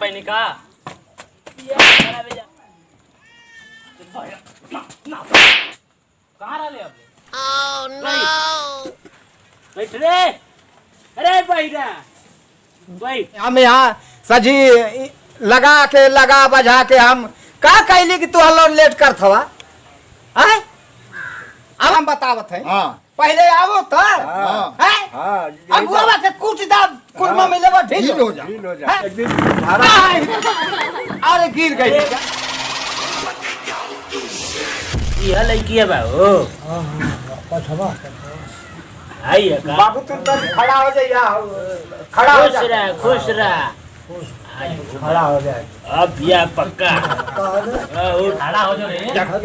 भाई निका कहाँ रहा ले अब? बैठ रे। अरे बैठा भाई हम यहाँ सजी लगा बजा के हम का कहली कि तू लोन लेट कर थवा आय अब हम बतावत है हाँ पहले आवो तो हाँ हैं हाँ अब बुआ के कुछ दाब कुरमा में लेवा ढील हो जा ढील हो जा हैं? एक दिन अरे गिर गई यह लड़की है बाबू आई है का बाबू तुम तो खड़ा हो जाइए खड़ा हो जा खुश रहा खड़ा हो जाए अब बिया पक्का खड़ा हो जाओ रे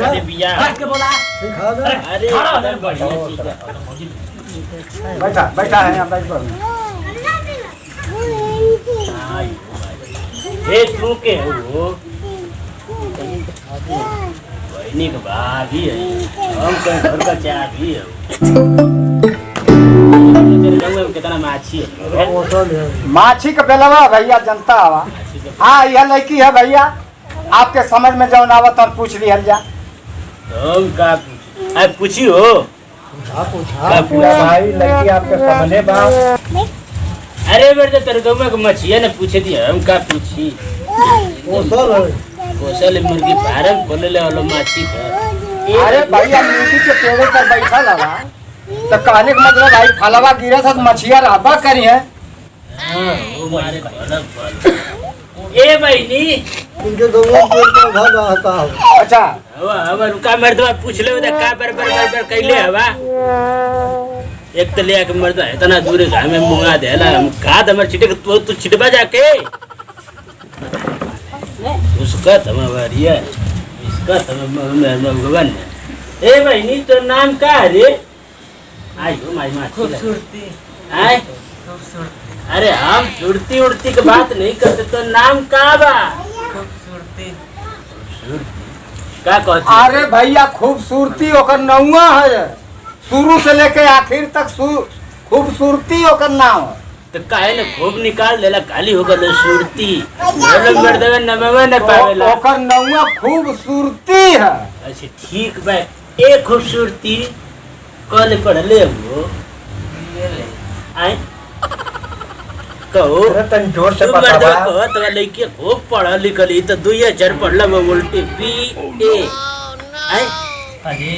अरे बिया के बोला अरे एकदम बढ़िया चीज है बैठा बैठा है यहाँ बैठ पर ए तू के हो बहनी का भाभी है हम का घर का चाबी है तेरे गाँव में कितना माछी है माछी का बेलवा भैया जनता हवा हाँ यह लड़की है भैया आपके समझ में जौन आवत और पूछ लिया जा हम का अब पूछी हो भाई लड़की आपके सामने बा अरे बेटे तेरे गाँव में मछिया ने पूछे दिया हम का पूछी कौशल मुर्गी फार्म खोले ले वाला माछी का अरे भैया मुर्गी के पेड़े पर बैठा लगा तो कहने का मतलब भाई फलवा गिरा था तो मछिया रहबा करी है हाँ वो मारे फल ए बहनी इनके दोनों अच्छा हवा रुका मर्दवा पूछ ले उधर का बर कैले हवा एक तो ले के मर्दवा इतना दूर घाम में मुंगा देला हम का हमर छिटे तू छिटबा जाके उसका तमवारिया इसका तम भगवान ए बहनी तो नाम का है रे आई हो माई माँ खूबसूरती आए अरे हम सुरती उड़ती की बात नहीं करते तो नाम का बा खूबसूरती क्या कहती अरे भैया खूबसूरती ओकर नौआ है शुरू से लेके आखिर तक खूबसूरती ओकर नाम है तो काहे ने खूब निकाल देला काली होकर सुरती लोग मर्दवे नमवे न पावेला ओकर नौआ खूबसूरती है अच्छा ठीक बा ए खूबसूरती कल पढ़ ले वो आए कहो तन जोर से बता कहो तो लड़की खूब पढ़ा लिखली तो 2000 पढ़ला में उल्टी BA आए अरे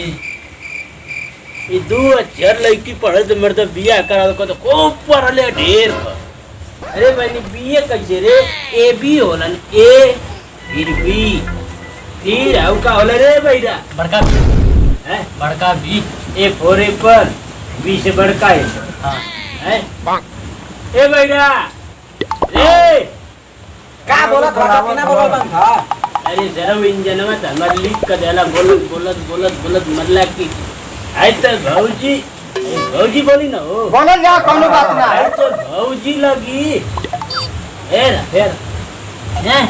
ये 2000 लड़की पढ़े तो मेरे तो बिया करा तो खूब पढ़ले ढेर अरे मैंने BA कैसे रे AB होलन A फिर B फिर आउ का होला रे भैया बड़का है बड़का B A for apple B से बड़का है हाँ है ए भैया रे का बोला था बिना बोला था अरे जरा इंजन में था मर लिख कर देला बोलत मरला की आई तो भौजी बोली ना हो बोलो जा कोनो बात ना है तो भौजी लगी फिर हैं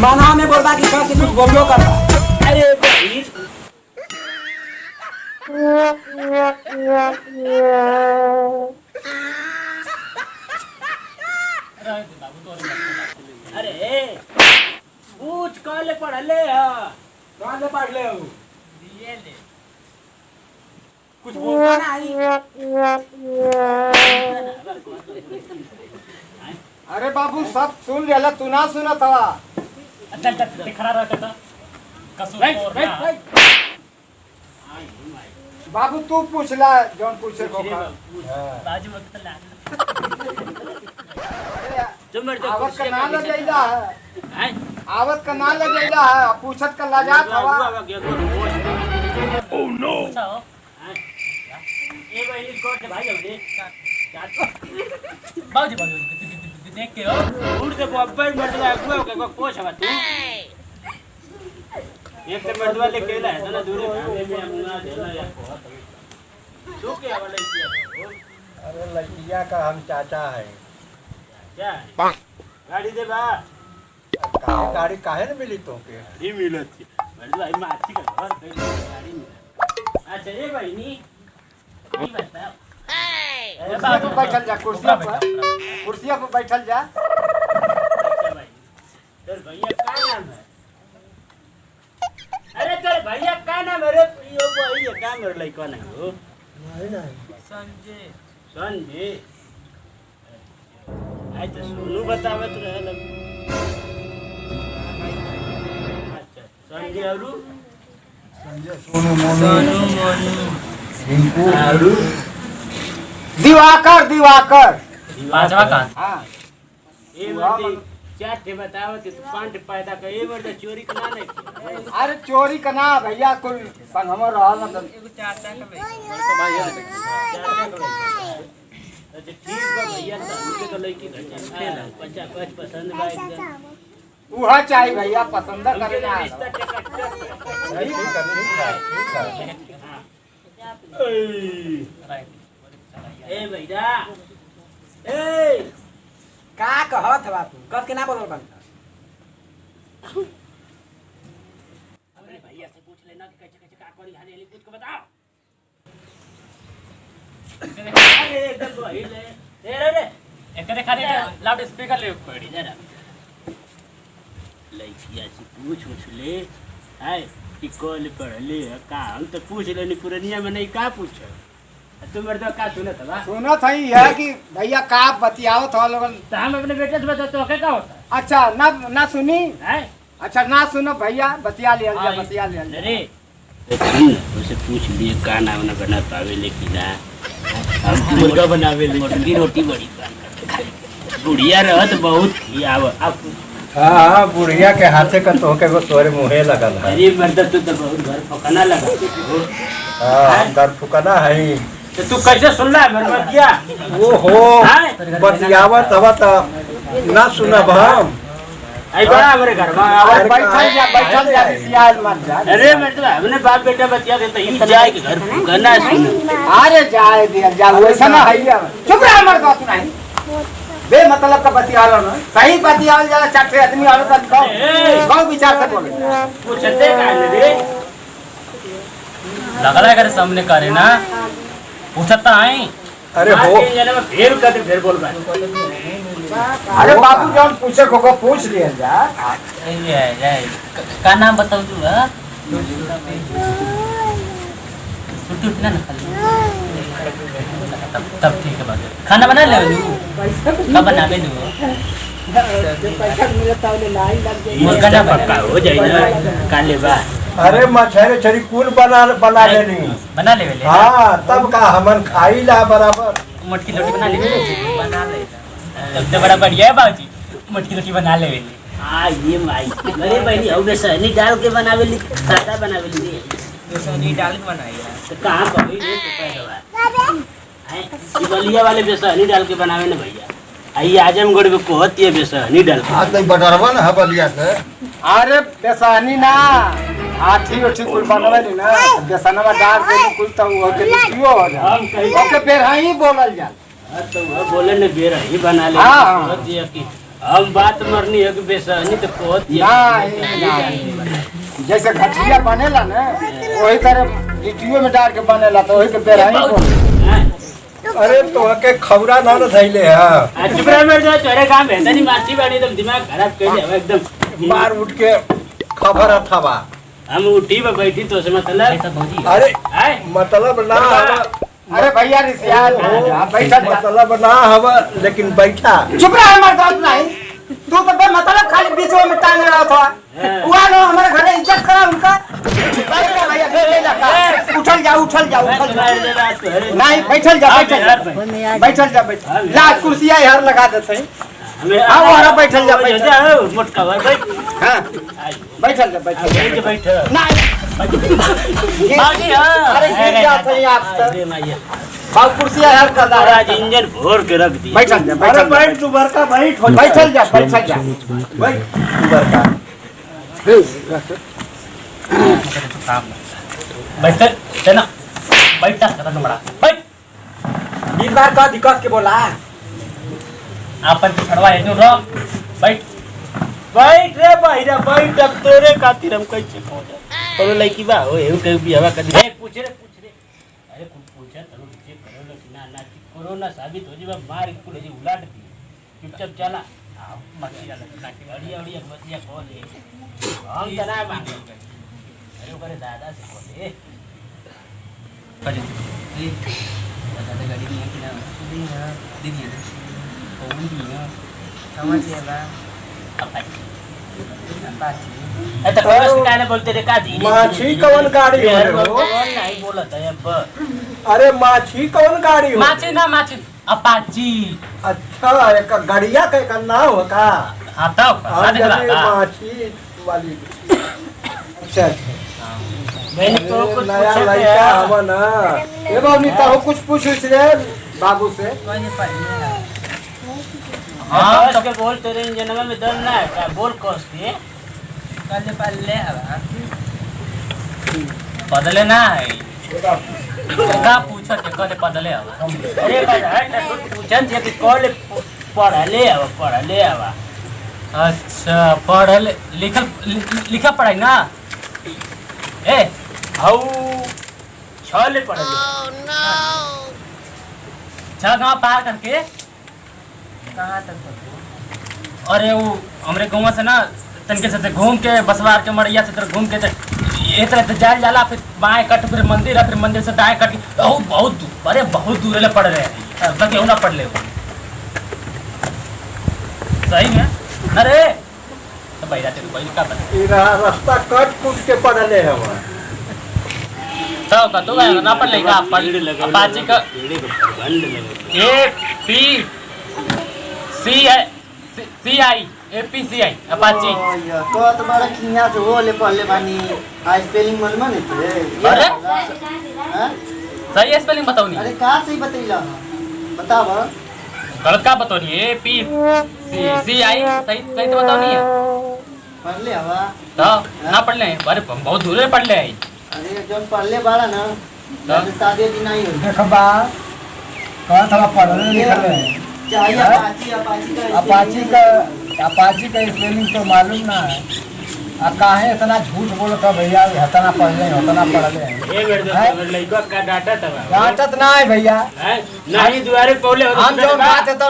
माना में बोलता कि कुछ बोलियो करता अरे भाई अरे पूछ कल पढ़ ले कहां से पढ़ ले ये ले कुछ बोलता नहीं अरे बाबू सब सुन लेला तू ना सुना था अच्छा खड़ा रहा करता कसूर बाबू तू पूछला जौन पूछे को बाजू वक्त ला जो मेरे आवत का नाम लगैला है हैं आवत का नाम लगैला है पूछत का लाजात हवा ओह नो ये भाई कोट भाई जल्दी बाजू देख के हो उड़ के बब्बर मर्दवा को कोच हवा तू एक तो मर्दवा ले केला है ना दूर में मुंगा देला या तू क्या वाला किया अरे लड़किया का हम चाचा है क्या गाड़ी दे बा गाड़ी काहे न मिली तो के गाड़ी मिलत थी मर्दवा माछी का घर पे गाड़ी मिला अच्छा ये बहनी ये बताओ कुर्सिया पे बैठल जा, कुर्सिया पे बैठल जा। अच्छा भाई तेरे भैया का नाम है? अरे तेरे भैया का नाम है रे? यो भैया का मेरे लइका नहीं हो संजय संजय आई तो सुनू बतावत रहल। अच्छा संजय औरू सोनू मोनू औरू दिवाकर दिवाकर पांचवा कहां? हाँ ये वर्दी चार थे बतावत तो पांच पैदा का ये वर्दी चोरी का ना नहीं। अरे चोरी का ना भैया कुल संग हमर रहल ना एगो चाचा के अच्छा ठीक बा भैया तो उनके तो लड़की घर बच्चा कुछ पसंद बा एकदम उहा चाहिए भैया, पसंद करे ना। रिश्ता टिकट ए भैया ए का कहत बा तू? कब के ना बोलल बन? अपने भैया से पूछ लेना कि कैसे कैसे का करी हाले कुछ को बताओ। अरे एकदम वही ले रे रे एकरे खाली लाउड स्पीकर ले पड़ी। इधर लड़किया से पूछ ले है कि कॉल पढ़ले है का? हम तो पूछ लेनी पुरनिया में नहीं का पूछे तुम मर्द का सुनत बा सुनत हई है कि भैया का बतियावत हो लोगन। तो हम अपने बेटे से बता तो क्या होता अच्छा ना ना सुनी, है अच्छा ना सुनो भैया, बतिया लिया जा, बतिया लिया जा। अरे उसे पूछ लिए का नाम ना बना पावे लेकिन ना हम मुर्गा बनावे ले मुर्गी रोटी बड़ी बुढ़िया रहत बहुत खियाव अब हाँ बुढ़िया के हाथे का तोहके वो तोरे मुँहे लगल है। अरे मर्द तू तो बहुत घर पकाना लगा हाँ दर फुकना है। तो तू कैसे सुन रहा है मेरे बतिया? वो हो बतियावत हवा तो ना सुनब हम। आई बड़ा हमारे घर में अरे बैठल जा सियाल मत जा। अरे मतलब हमने बाप बेटा बतिया देता ही जाए के घर फुकाना सुन। अरे जाए दिया जा, वैसा ना है। चुप रह मर बात नहीं बे मतलब का बतियालो ना, सही बतियाल जाला। चाटे आदमी आलो त गाँव विचार से बोले पूछते का रे लगला अगर सामने करे ना पूछता है। अरे हो जने में फिर कर फिर बोल रहा अरे बाबू जब पूछे को पूछ लिया जा। ये का नाम बताओ तू? हां छुट्टी उठना ना तब ठीक है बात। खाना बना ले लू कब बनावे लू? मुर्गा ना पक्का हो जाए ना काले बा। अरे मछरे छरी कुल बना लेनी। बना ले ले हाँ तब का हमन खाई ला बराबर। मटकी रोटी बना ले बना ले तब तो बड़ा बढ़िया है बाबूजी। मटकी रोटी बना ले हां ये भाई अरे बहनी हो गए सनी डाल के बनावे ली सादा बनावे ली बेसनी डाल के बनाई है। तो कहां पर हुई रे पैरवा है ये बलिया वाले बेसनी डाल के बनावे ना भैया। आई आजमगढ़ में कहती है बेसनी डाल के। आज तो बटरवा ना बलिया से। अरे बेसानी ना आठी उठी कुल बनवे नी ना, बेसनवा डाल के कुल तो वो के लिखियो हो जा। हम कहीं ओके फिर ही बोलल जा। तो वो बोले ने बेरा ही बना ले हाँ। कहती है कि हम बात मरनी है कि बेसनी तो कहती है जैसे घटिया बनेला ना वही तरह लिट्टियों में डाल के बनेला तो वही के बेरा ही बोल। अरे तोहके खौरा ना धैले है। चुप रह मेरे जो चोरे काम है तनी माची बाड़ी एकदम दिमाग खराब कर दिया एकदम मार उठ के खबर अथवा हम उठी पे बैठी तो से मतलब अरे है मतलब ना हवा। अरे भैया रिसियाल बैठा मतलब ना हवा लेकिन बैठा। चुप रह मर बात नहीं। तू तो बे मतलब खाली बीच में टांग रहा था। हुआ लो हमारे घरे इज्जत करा उनका। भैया उठल जा उठल जा उठल जा। नहीं बैठल जा बैठल जा ला कुर्सियां यार लगा देते हैं। हाँ वहाँ बैठल जा मोटका बैठ हाँ बैठल जा बैठल बैठ अरे गिर जाते हैं आप अरे मैया बाबू कुर्सियां यार कर रहा आज इंजन भोर के रख दी बैठल जा अरे बैठ तू बड़का बैठ हो बैठल जा बैठ बड़का। बैठ चला बैठा करा बड़ा बैठ। दिन बार का दिक्कत के बोला आपन छड़वा है जो रो बैठ बैठ रे भाईरा बैठ अब तोरे खातिर हम कैसे पहुंचा और लड़की बा हो एहू के बियाह कर दे पूछ रे कोरोना साबित हो जी मार कुल जी उलाट दी चुपचाप चला मच्छी डाल नाटी अड़िया अड़िया बतिया खोले हम तना मांगे अरे ऊपर दादा से खोले दादा तो गाड़ी में कि ना दीदी कौन दी ना समझिएगा अपाची तो कोस काने बोलते रे का दी माछी कौन गाड़ी हो रे हो? कौन नहीं बोलत है अब अरे माछी कौन गाड़ी हो? माछी ना माछी अपाची अच्छा एक गड़िया का एक नाव है का? आता हाँ जैसे माछी वाली। अच्छा अच्छा मैंने तो कुछ नया पूछा लड़का था हवा ना। ये बाबू ताहो कुछ पूछ रे बाबू से। हाँ तो के बोल तेरे जन्म में दम ना है क्या बोल कोस के कल पल्ले हवा बदले ना है का पूछो के कल बदले हवा अरे हट तो पूछन से कि कॉल पढ़ले आवा अच्छा पढ़ल लिखल लिखा पढ़ाई ना ए हाउ छले पढ़ले छह गाँव पार करके कहाँ तक अरे वो हमरे गाँव से ना तनके से घूम के बसवार के मड़िया से घूम के ये तरह जाल जाला फिर बाएं कट फिर मंदिर है फिर मंदिर से दाएं कट बहुत बहुत दूर अरे बहुत दूर ले पड़ रहे हैं तक क्यों ना पढ़ ले वो सही में अरे तो भाई जाते भाई का बता ये रास्ता कट कुट के पड़ले है वहाँ। तो का तो ना पढ़ लेगा अपाची का ए पी सी है सी आई APCI अपाची तो बड़ा खिया से वो ले पहले बानी आ स्पेलिंग मन में थे अरे हां सही स्पेलिंग बताओ नहीं अरे कहां से बतैला बताव गलत का बताओ नहीं APCI सही सही तो बताओ नहीं है पढ़ ले हवा तो ना पढ़ ले अरे बहुत दूर पढ़ ले अरे जब पढ़ ले बाड़ा ना तो शादी दिन आई हो देखबा कहाँ थोड़ा पढ़ने निकले चाहिए अपाची का स्पेलिंग तो मालूम ना है। काहे इतना झूठ बोलत है भैया हतना पढ़ले हतना पढ़ले ए मेरे दोस्त लइका का डाटा तबा डांटत ना है भैया। नहीं दुआरे पौले हो हम जो बात है तो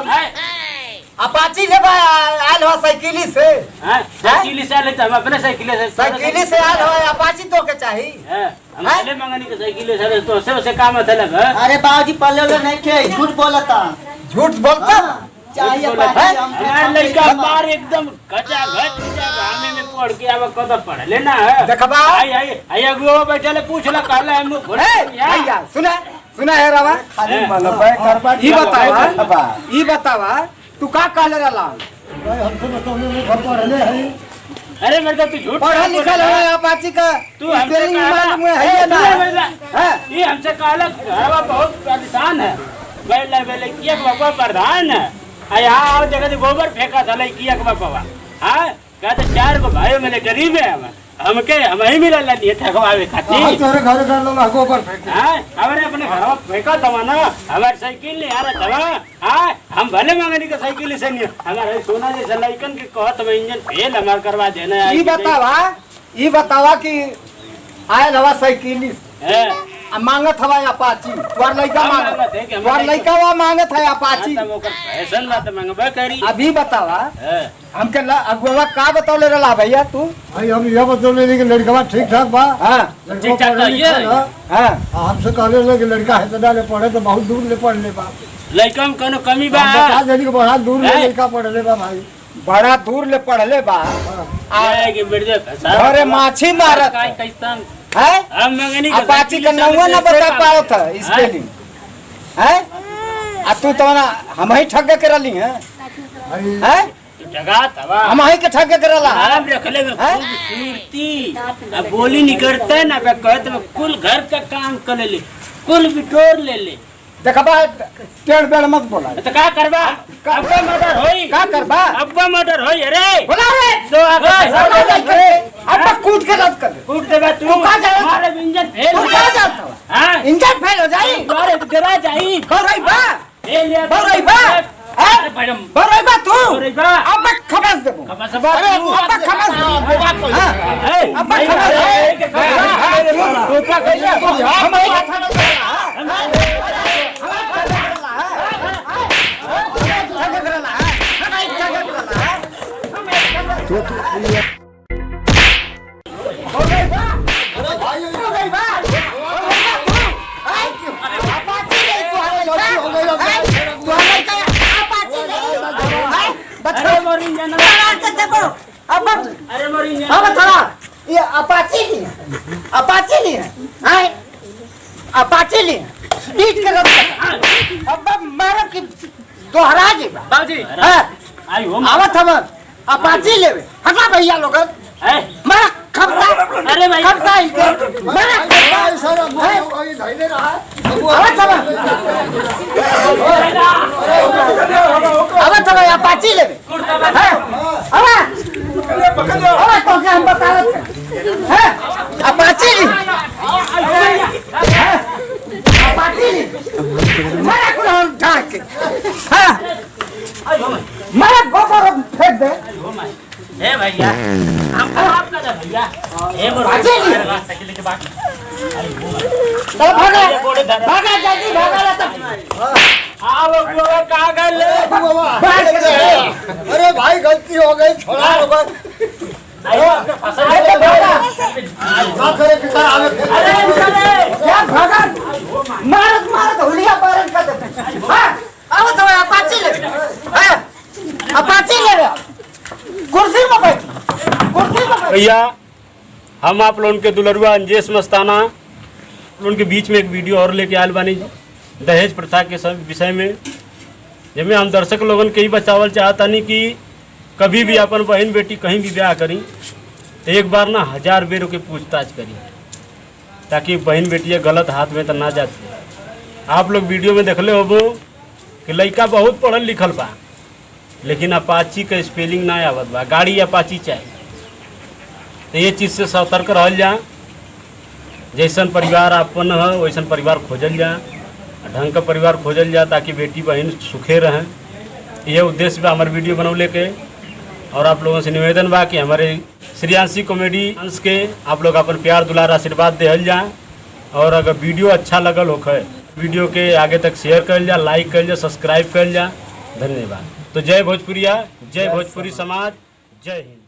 अपाची ले आयल हो साइकिली से साइकिल से ले हम अपने साइकिल से आयल हो अपाची तो के चाहिए हम पहले मंगनी के साइकिल से तो से काम मतलब अरे बाबूजी पल्ले नहीं थे झूठ बोलता झूठ बोलता चाहिए लड़का मार एकदम कचा घट गामे में पढ़ के अब कद पढ़ लेना है देखबा आई अगुआ बैठले पूछला कहला हम भैया सुना है रवा खाली मनबे करबा ई बतावा तू का कहले रहला हमसे बताओ घर पढ़ले है। अरे मेरे तू झूठ पढ़ा लिखा है अपाची का तू हमसे मालूम है ना ये हमसे कहला घरवा बहुत परेशान है बैले बैले किया बाबा प्रधान है यहाँ आओ जगह गोबर फेंका था किया के बाबा हाँ कहते 4 गो भाई मेरे गरीब है हमके हम ही मिला लिए ठगवावे खातिर तोरे घर घर लोग गोबर फेंके हां हमरे अपने घर फेंका था ना हमार साइकिल ले आ रहा था हां हम भले मांगनी के साइकिल से नहीं हमारे सोना जैसा लइकन के कहत में इंजन फेल हमार करवा देना है ई बतावा कि आयल हवा साइकिल मांगत हवा अपाची तोर लइका वा मांगत है अपाची फैशन बात मांगबे करी अभी बतावा हमके अगुआ का बतौले रहला भैया तू भाई हम ये बतौले कि लड़का ठीक ठाक बा हां ठीक ठाक तो ये हां हमसे कहले ले कि लड़का है तो ले पढ़े तो बहुत दूर ले पढ़ ले बा लइका में कोनो कमी बा बता देनी कि बड़ा दूर ले लड़का पढ़ ले बा भाई बड़ा दूर ले पढ़ ले बा आए कि बिरजे अरे माछी मारत कैसन है हम मंगनी अपाची का नौवा ना बता पाओ था स्पेलिंग है आ तू तो ना हम ही ठग के रहली हैं जगह तवा हम ही के ठग के रहला हम रखले में खूबसूरती अब बोली निकलते ना कहते में कुल घर का काम कर ले कुल बिटोर ले ले देखबा टेढ़ बेड़ मत बोला तो का करबा अब्बा मर्डर होई का करबा अब्बा मर्डर होई अरे बोला रे तो अब कूद के रद कर कूद देबा तू का जाए हमारे इंजन फेल तू का जाता हां इंजन फेल हो जाई अरे तो डरा जाई बरई बा ए ले बरई बा अरे मैडम बरई बा तू बरई बा अब खबस देबो खबस बा अब खबस अब खबस तू का कहिया हम अरे मोरी इंजन अरे मोरी इंजन अब थोड़ा ये अपाची नहीं है, अपाची नहीं है, हैं? अपाची नहीं है, बीच के रब अब मारो कि दोहरा जी बा, बाबूजी हैं? आई हो आवत हम अपाची लेवे, हटा भैया लोग, मारा खपता, अरे भाई खपता इनके, मारा खपता, आवत हम अपाची लेवे, हैं? आवत तो क्या हम बता रहे थे, हैं? अपाची नहीं, हैं? अपाची नहीं, मारा कुल ढाक के, हैं? मारा गोबर फेंक दे, ए भैया हमको आपका दे भैया ए मोरी साइकिल लेके भाग चल भागा, भागा जल्दी भागा ना तब, आओ बुआ कहां गए भाग के, अरे भाई गलती हो गई छोड़ा लोग अरे फसल अरे भागा, का करे कि सर आवे अरे क्या भागा, मारत मारत हुलिया बारन कर देते, हाँ? अब तो अपाची ले, हैं? अपाची ले रहा, कुर्सी में बैठ, कुर्सी में बैठ, भैया हम आप लोगों के दुलरुआ अंजेश मस्ताना लोगों के बीच में एक वीडियो और लेके आयल बानी दहेज प्रथा के सब विषय में, जिसमें हम दर्शक लोगन के ही बचावल चाहता नहीं कि कभी भी अपन बहन बेटी कहीं भी ब्याह करी तो एक बार ना 1000 बेर के पूछताछ करी, ताकि बहन बेटी गलत हाथ में तो ना जाती। आप लोग वीडियो में देखले होबो कि लड़का बहुत पढ़ल लिखल बा, लेकिन अपाची का स्पेलिंग ना आवत बा, गाड़ी अपाची चाहिए। तो ये चीज़ से सतर्क रहल जा, जैसन परिवार अपन है वैसन परिवार खोजल जा, ढंग का परिवार खोजल जा, ताकि बेटी बहन सुखे रहें। ये उद्देश्य बा हमारे वीडियो बनौले के। और आप लोगों से निवेदन बा कि हमारे श्रेयांशी कॉमेडी अंश के आप लोग अपन प्यार दुलार आशीर्वाद देहल जा, और अगर वीडियो अच्छा लगल होखे वीडियो के आगे तक शेयर कर जा, लाइक कर जा, सब्सक्राइब कर जा। धन्यवाद। तो जय भोजपुरिया, जय भोजपुरी समाज, जय हिंद।